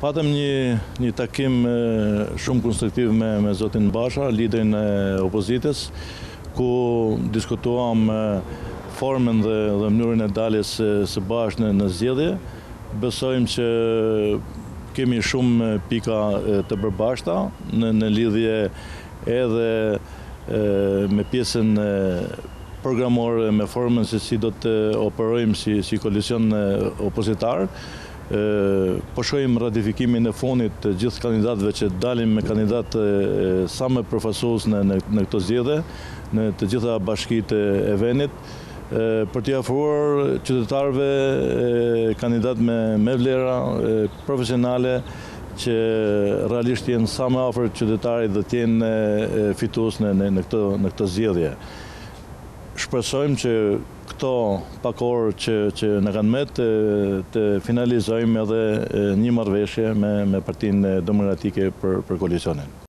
Patëm një takim shumë konstruktiv me zotin Basha, liderin e opozitës, ku diskutuam formën dhe mënyrën e daljes së bashkë në zgjedhje. Besojmë që kemi shumë pika të përbashkëta në lidhje edhe me pjesën programore, me formën se si do të operojmë si koalicion opozitar. Po shohim ratifikimin e fundit të gjithë kandidatëve që dalin me kandidatë sa më përfaqësues në këto zgjedhje, në të gjitha bashkitë e vendit, për t'i ofruar qytetarëve kandidat me vlera profesionale që realisht jenë sa më afër qytetarit dhe të jenë fitues në këto zgjedhje. Shpresojmë që këto pak orë që në kanë met të finalizojmë edhe një marrëveshje me Partinë Demokratike për koalicionin.